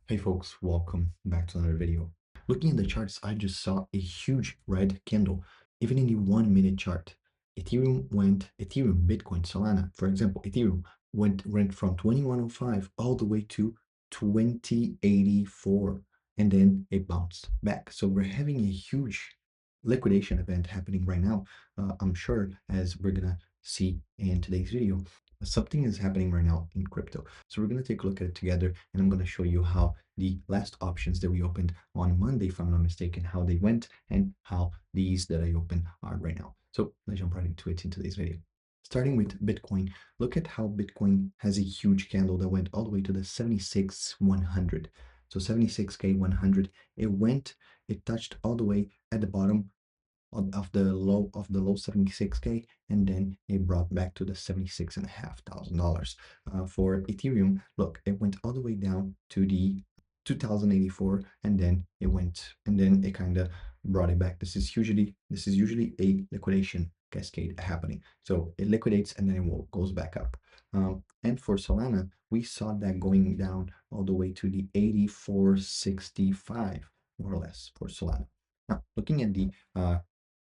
Hey folks, welcome back to another video. Looking at the charts, I just saw a huge red candle, even in the 1 minute chart. Ethereum, Bitcoin, Solana, for example, Ethereum went from 2105 all the way to 2084, and then it bounced back. So we're having a huge liquidation event happening right now. I'm sure, as we're gonna see in today's video, something is happening right now in crypto. So we're going to take a look at it together, and I'm going to show you how the last options that we opened on Monday, if I'm not mistaken, how they went and how these that I opened are right now. So let's jump right into it in today's video. Starting with Bitcoin, look at how Bitcoin has a huge candle that went all the way to the 76,100. So 76K 100, it touched all the way at the bottom of the low 76K, and then it brought back to the $76,500. For Ethereum, look, it went all the way down to the 2084, and then it kind of brought it back. This is usually a liquidation cascade happening. So it liquidates and then it goes back up. And for Solana, we saw that going down all the way to the 8465, more or less, for Solana.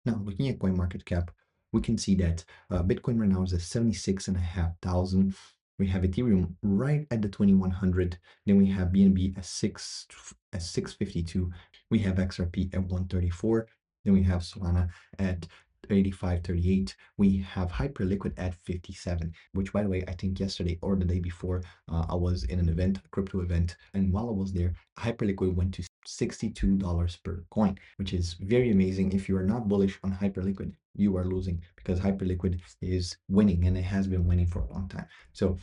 Now, looking at CoinMarketCap, we can see that Bitcoin right now is at 76,500. We have Ethereum right at the 2100. Then we have BNB at 652. We have XRP at 134. Then we have Solana at 85.38. We have Hyperliquid at 57, which, by the way, I think yesterday or the day before, I was in an event, a crypto event, and while I was there, Hyperliquid went to $62 per coin, which is very amazing. If you are not bullish on Hyperliquid, you are losing, because Hyperliquid is winning and it has been winning for a long time. So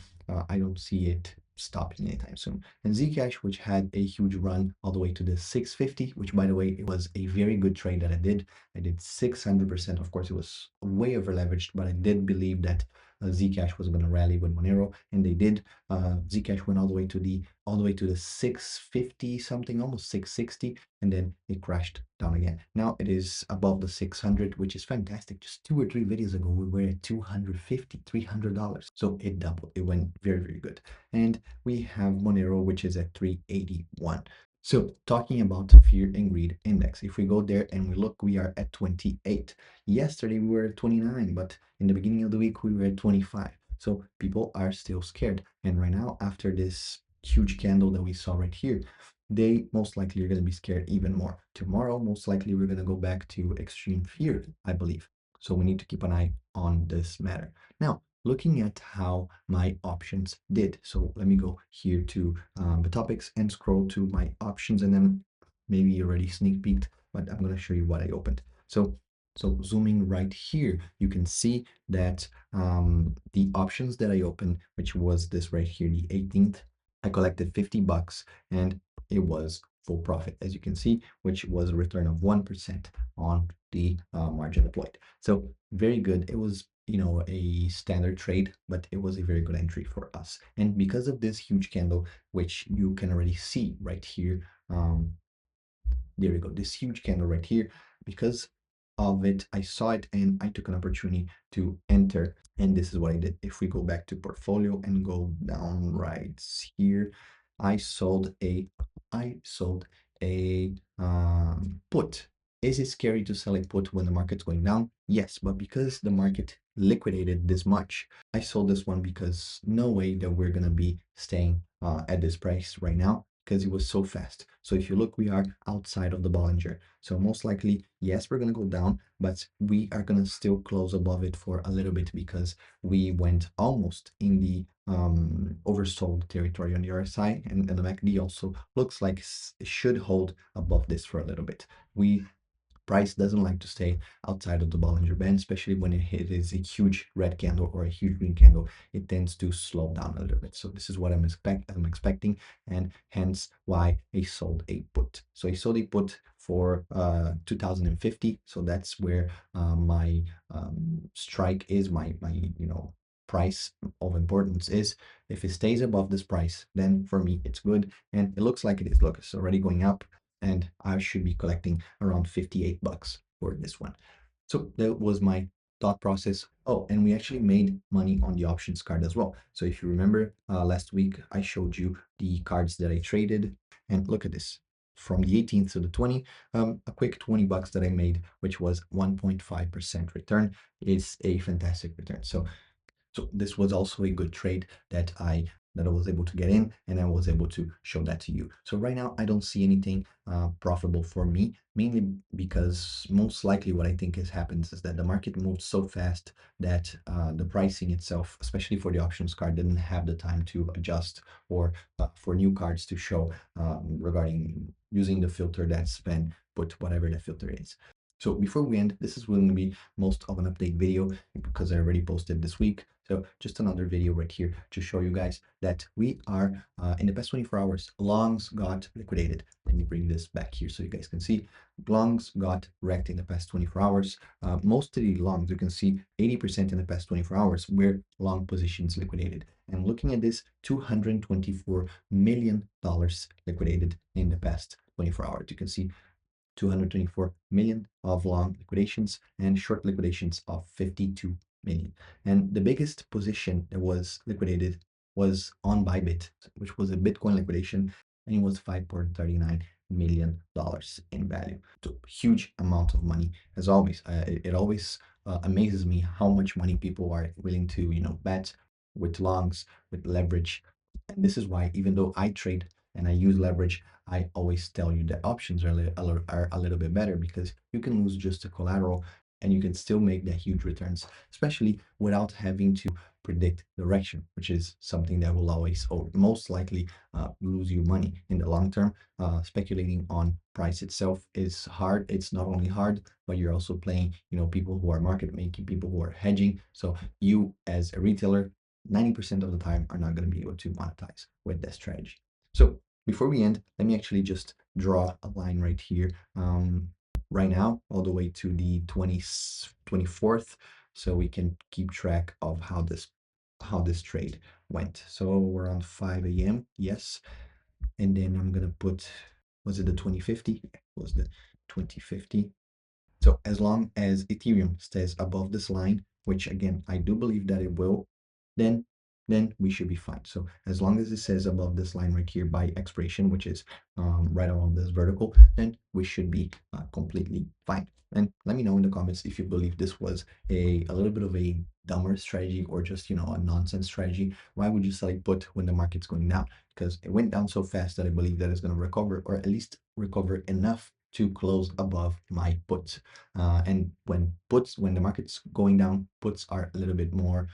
I don't see it stopping anytime soon. And Zcash, which had a huge run all the way to the 650, which, by the way, it was a very good trade that I did. I did 600%. Of course, it was way over leveraged, but I did believe that Zcash was going to rally with Monero, and they did. Zcash went all the way to the 650 something, almost 660, and then it crashed down again. Now it is above the 600, which is fantastic. Just 2 or 3 videos ago, we were at $250, $300. So it doubled. It went very, very good. And we have Monero, which is at 381. So talking about fear and greed index, if we go there and we look, we are at 28. Yesterday we were at 29, but in the beginning of the week we were at 25. So people are still scared. And right now, after this huge candle that we saw right here, they most likely are going to be scared even more. Tomorrow, most likely we're going to go back to extreme fear, I believe. So we need to keep an eye on this matter. Now, looking at how my options did. So let me go here to Bitopex and scroll to my options, and then maybe you already sneak peeked, but I'm going to show you what I opened. So zooming right here, you can see that the options that I opened, which was this right here, the 18th, I collected $50 and it was full profit, as you can see, which was a return of 1% on the margin deployed. So very good. It was, a standard trade, but it was a very good entry for us. And because of this huge candle, which you can already see right here, there we go, this huge candle right here, because of it, I saw it and I took an opportunity to enter, and this is what I did. If we go back to portfolio and go down right here, I sold a put. Is it scary to sell a put when the market's going down? Yes, but because the market liquidated this much, I sold this one, because no way that we're gonna be staying at this price right now, because it was so fast. So if you look, we are outside of the Bollinger. So most likely, yes, we're going to go down, but we are going to still close above it for a little bit, because we went almost in the oversold territory on the RSI, and the MACD also looks like it should hold above this for a little bit. Price doesn't like to stay outside of the Bollinger Band, especially when it is a huge red candle or a huge green candle. It tends to slow down a little bit. So this is what I'm expecting, and hence why I sold a put. So I sold a put for 2050. So that's where my strike is, my price of importance is. If it stays above this price, then for me it's good, and it looks like it is. Look, it's already going up, and I should be collecting around $58 for this one. So that was my thought process. Oh, and we actually made money on the options card as well. So if you remember, last week I showed you the cards that I traded, And look at this. From the 18th to the 20th, a quick 20 bucks that I made, which was 1.5% return. It's a fantastic return. So this was also a good trade that I was able to get in, and I was able to show that to you. So right now I don't see anything profitable for me, mainly because most likely what I think has happened is that the market moved so fast that the pricing itself, especially for the options card, didn't have the time to adjust, or for new cards to show regarding using the filter that's been put, whatever the filter is. So before we end, this is going to be most of an update video because I already posted this week. So just another video right here to show you guys that we are in the past 24 hours, longs got liquidated. Let me bring this back here so you guys can see. Longs got wrecked in the past 24 hours. Most of the longs, you can see 80% in the past 24 hours were long positions liquidated. And looking at this, $224 million liquidated in the past 24 hours. You can see 224 million of long liquidations and short liquidations of 52 million. And the biggest position that was liquidated was on Bybit, which was a Bitcoin liquidation, and it was $5.39 million in value. So huge amount of money, as always. It always amazes me how much money people are willing to, bet with longs, with leverage. And this is why, even though I trade and I use leverage, I always tell you that options are a little bit better, because you can lose just the collateral and you can still make that huge returns, especially without having to predict direction, which is something that will always, or most likely, lose you money in the long term. Speculating on price itself is hard. It's not only hard, but you're also playing, people who are market making, people who are hedging. So you, as a retailer, 90% of the time are not going to be able to monetize with that strategy. So before we end, let me actually just draw a line right here, right now, all the way to the 24th, so we can keep track of how this trade went. So we're around 5 a.m. Yes. And then I'm gonna put, was it the 2050? It was the 2050. So as long as Ethereum stays above this line, which again, I do believe that it will, then we should be fine. So as long as it says above this line right here by expiration, which is right along this vertical, then we should be completely fine. And let me know in the comments if you believe this was a little bit of a dumber strategy, or just, a nonsense strategy. Why would you sell a put when the market's going down? Because it went down so fast that I believe that it's going to recover, or at least recover enough to close above my puts. And when the market's going down, puts are a little bit more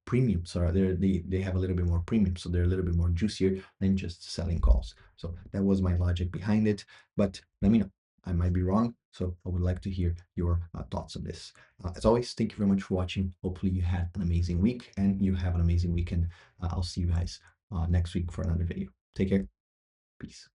premium. So they have a little bit more premium. So they're a little bit more juicier than just selling calls. So that was my logic behind it. But let me know. I might be wrong. So I would like to hear your thoughts on this. As always, thank you very much for watching. Hopefully you had an amazing week and you have an amazing weekend. I'll see you guys next week for another video. Take care. Peace.